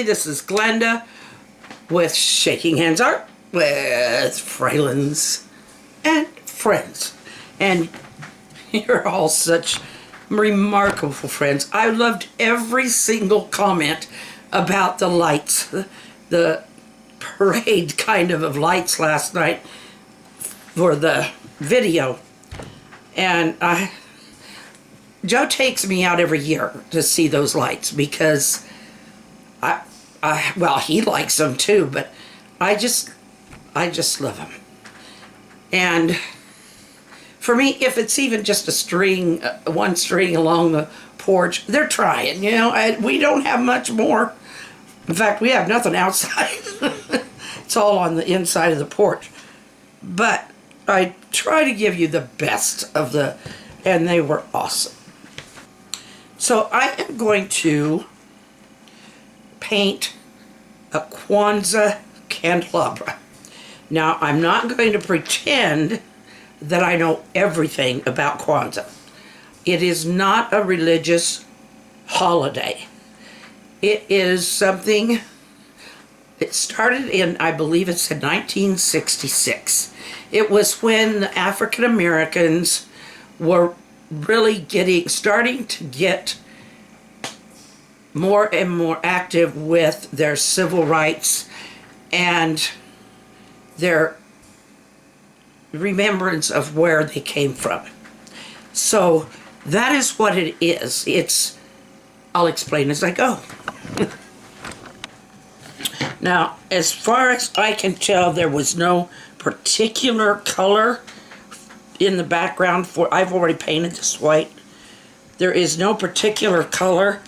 This is Glenda with Shaking Hands Art with Fralins and Friends. And you're all such remarkable friends. I loved every single comment about the lights, the parade kind of lights last night for the video. And Joe takes me out every year to see those lights because well, he likes them too, but I just love them. And for me, if it's even just a string, one string along the porch, they're trying, you know. We don't have much more. In fact, we have nothing outside. It's all on the inside of the porch. But I try to give you the best of and they were awesome. So I am going to paint a Kwanzaa candelabra. Now, I'm not going to pretend that I know everything about Kwanzaa. It is not a religious holiday. It is something, it started in, I believe it's in 1966. It was when the African Americans were really starting to get more and more active with their civil rights and their remembrance of where they came from. So that is what it is. I'll explain as I go. Now, as far as I can tell, there was no particular color in the background I've already painted this white. There is no particular color,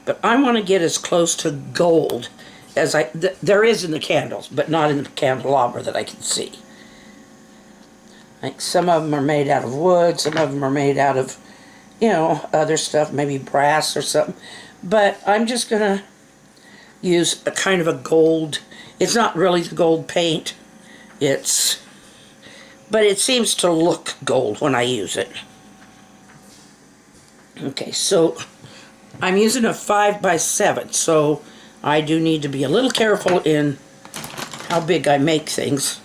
but I want to get as close to gold as there is in the candles, but not in the candelabra that I can see. Like some of them are made out of wood, some of them are made out of, you know, other stuff, maybe brass or something. But I'm just gonna use a kind of a gold. It's not really the gold paint. But it seems to look gold when I use it. Okay, so I'm using a 5x7, so I do need to be a little careful in how big I make things.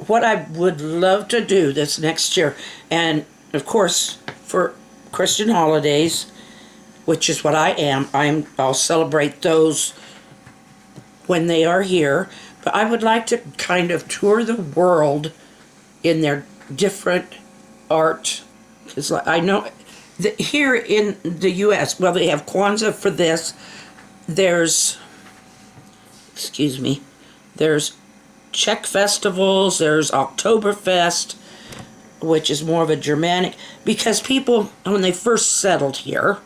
What I would love to do this next year, and of course for Christian holidays, which is what I am, I'll celebrate those when they are here, but I would like to kind of tour the world in their different art, because I know that here in the U.S., well, they have Kwanzaa for this. There's Czech festivals. There's Oktoberfest, which is more of a Germanic, because people, when they first settled here,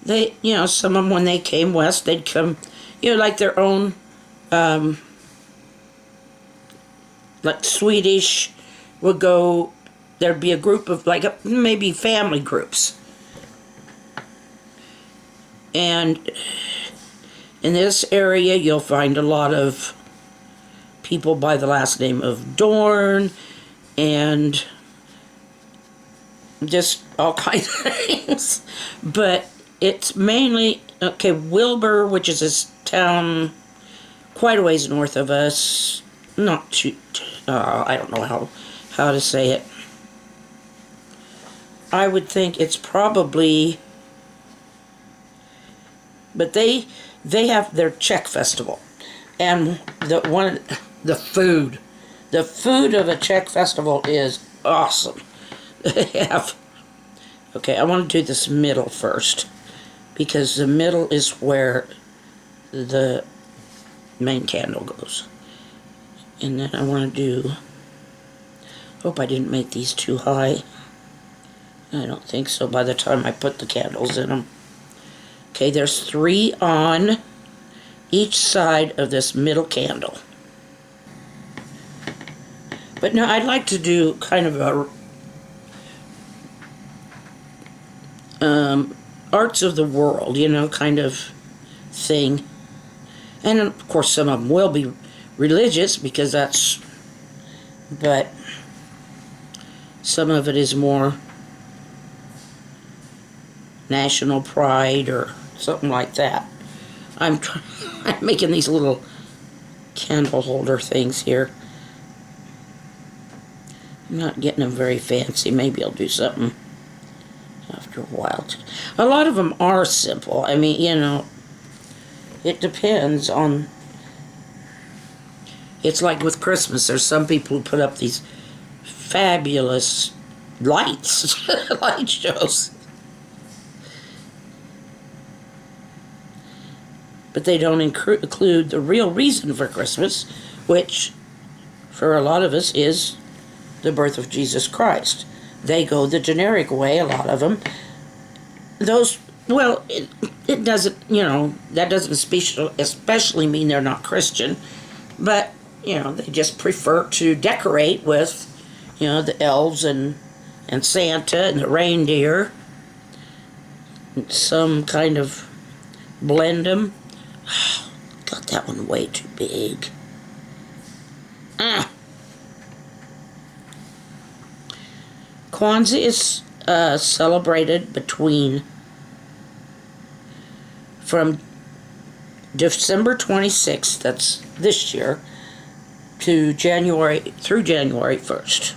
they, you know, some of them when they came west, they'd come, you know, like their own, like Swedish would go, there'd be a group of maybe family groups. And in this area you'll find a lot of people by the last name of Dorn and just all kinds of things. But it's mainly, okay, Wymore, which is this town quite a ways north of us, not too, I don't know how to say it. I would think it's probably, but they have their Czech festival, and the food of a Czech festival is awesome. They have, okay, I want to do this middle first, because the middle is where the main candle goes. And then I want to do, hope I didn't make these too high. I don't think so by the time I put the candles in them. Okay, there's 3 on each side of this middle candle. But now I'd like to do kind of a arts of the world, you know, kind of thing. And of course some of them will be religious, because but some of it is more national pride or something like that. I'm making these little candle holder things here. I'm not getting them very fancy. Maybe I'll do something after a while. A lot of them are simple. I mean, you know, it depends on... It's like with Christmas. There's some people who put up these fabulous lights, light shows. But they don't include the real reason for Christmas, which for a lot of us is the birth of Jesus Christ. They go the generic way, a lot of them. Those, well, it doesn't, you know, that doesn't especially mean they're not Christian, but, you know, they just prefer to decorate with, you know, the elves and Santa and the reindeer. Some kind of blend them. Got that one way too big. Kwanzaa is celebrated from December 26th, that's this year, through January 1st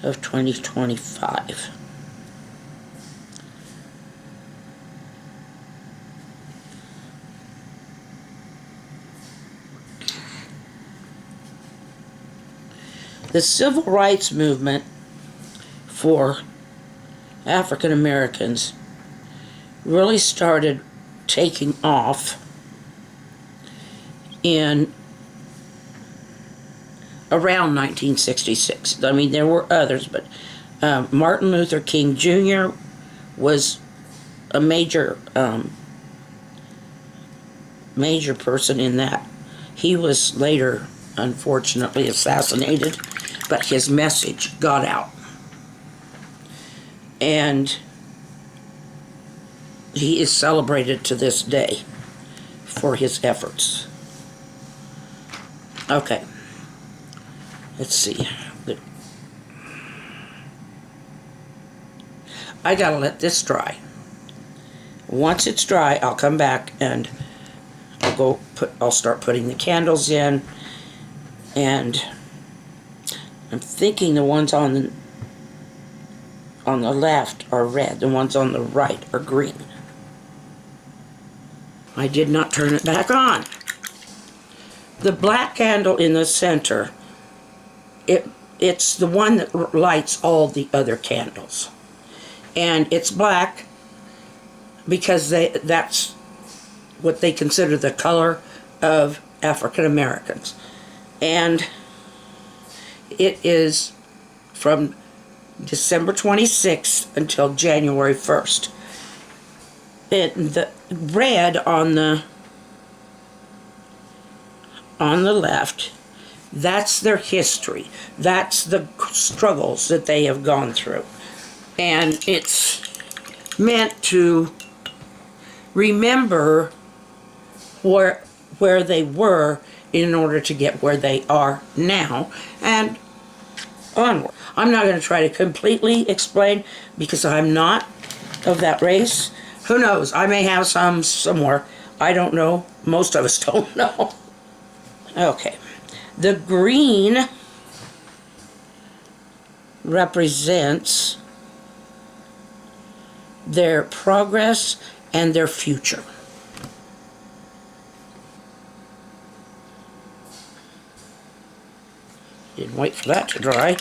of 2025. The civil rights movement for African Americans really started taking off in around 1966. I mean, there were others, but Martin Luther King Jr. was a major person in that. He was later, unfortunately, assassinated, but his message got out. And he is celebrated to this day for his efforts. Okay. Let's see. I gotta let this dry. Once it's dry, I'll come back and I'll start putting the candles in. And I'm thinking the ones on the left are red. The ones on the right are green. I did not turn it back on. The black candle in the center, it's the one that lights all the other candles. And it's black because that's what they consider the color of African Americans. And it is from December 26th until January 1st. The red on the left, that's their history. That's the struggles that they have gone through. And it's meant to remember where they were in order to get where they are now and onward. I'm not going to try to completely explain because I'm not of that race. Who knows? I may have some somewhere. I don't know. Most of us don't know. Okay. The green represents their progress and their future. Didn't wait for that to dry.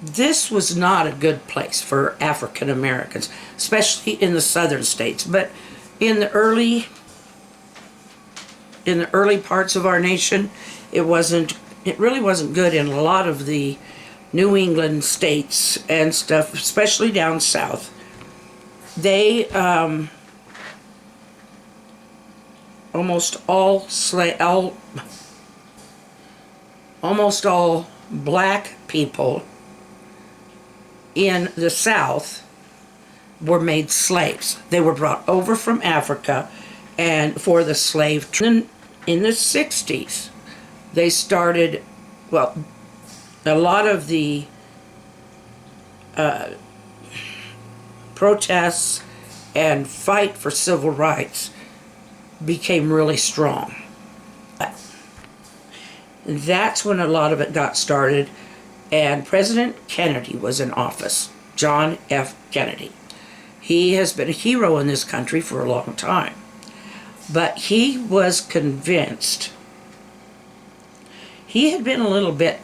This was not a good place for African Americans, especially in the southern states, but in the early parts of our nation, it really wasn't good in a lot of the New England states and stuff, especially down south. They almost all black people in the South were made slaves. They were brought over from Africa and for the slave trade. In the 60s, they started, well, a lot of the protests and fight for civil rights became really strong. That's when a lot of it got started, and President Kennedy was in office, John F. Kennedy. He has been a hero in this country for a long time, but he was convinced. He had been a little bit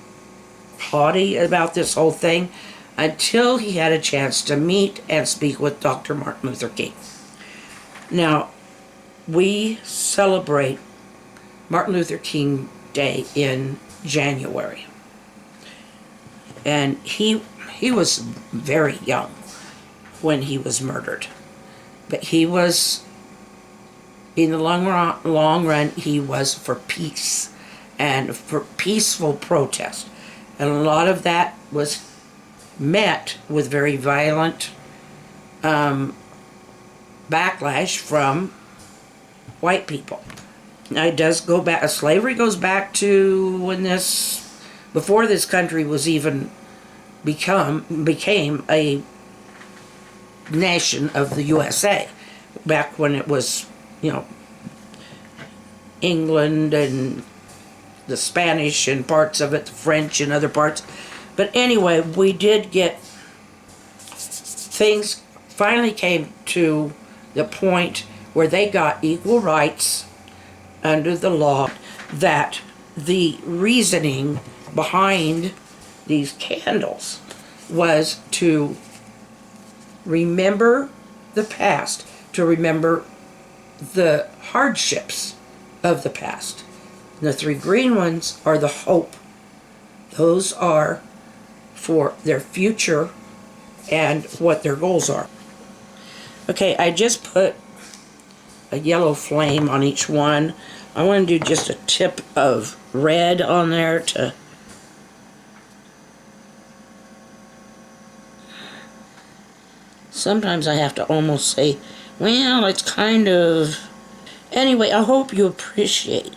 haughty about this whole thing until he had a chance to meet and speak with Dr. Martin Luther King. Now, we celebrate Martin Luther King Day in January. And he was very young when he was murdered. But he was, in the long run, he was for peace and for peaceful protest. And a lot of that was met with very violent backlash from white people. Now, it does go back, slavery goes back to when before this country was even became a nation of the USA, back when it was, England and the Spanish and parts of it, the French and other parts. But anyway, we did get, things finally came to the point where they got equal rights under the law, that the reasoning behind these candles was to remember the past, to remember the hardships of the past. And the 3 green ones are the hope. Those are for their future and what their goals are. Okay, I just put a yellow flame on each one. I want to do just a tip of red on there to sometimes I have to almost say, well, it's kind of... Anyway, I hope you appreciate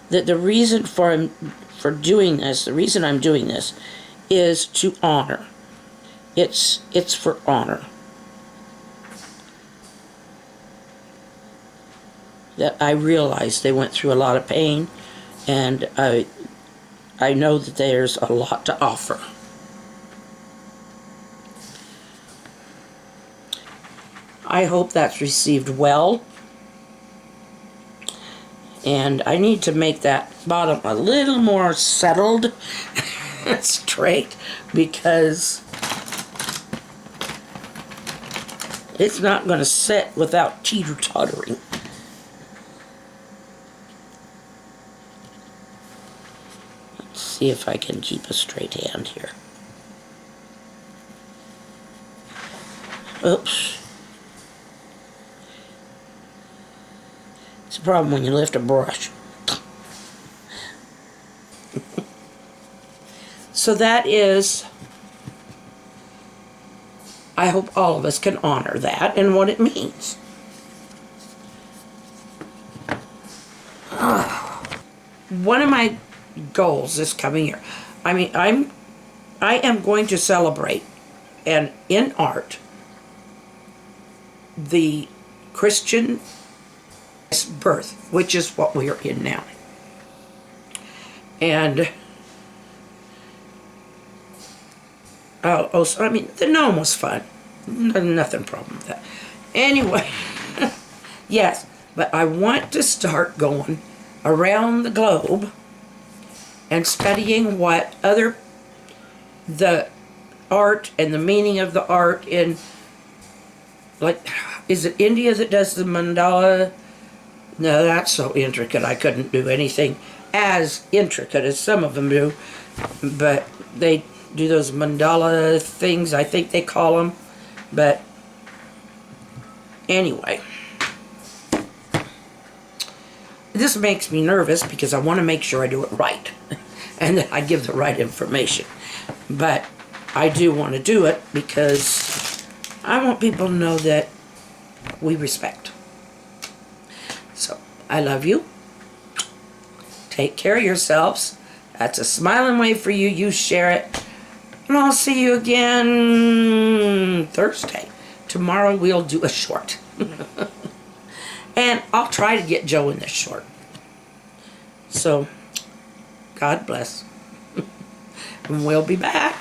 that the reason for doing this, the reason I'm doing this, is to honor. It's for honor. That I realize they went through a lot of pain, and I know that there's a lot to offer. I hope that's received well. And I need to make that bottom a little more settled and straight, because it's not going to sit without teeter-tottering. Let's see if I can keep a straight hand here. Oops. It's a problem when you lift a brush. So that is, I hope all of us can honor that and what it means. One of my goals this coming year, I am going to celebrate, and in art, the Christian birth, which is what we are in now. And the gnome was fun. Nothing problem with that. Anyway, yes, but I want to start going around the globe and studying what the art and the meaning of the art in, like, is it India that does the mandala? No, that's so intricate I couldn't do anything as intricate as some of them do. But they do those mandala things, I think they call them. But anyway, this makes me nervous because I want to make sure I do it right and that I give the right information. But I do want to do it because I want people to know that we respect. So I love you. Take care of yourselves. That's a smiling wave for you. You share it. And I'll see you again Thursday. Tomorrow we'll do a short. And I'll try to get Joe in this short. So, God bless. And we'll be back.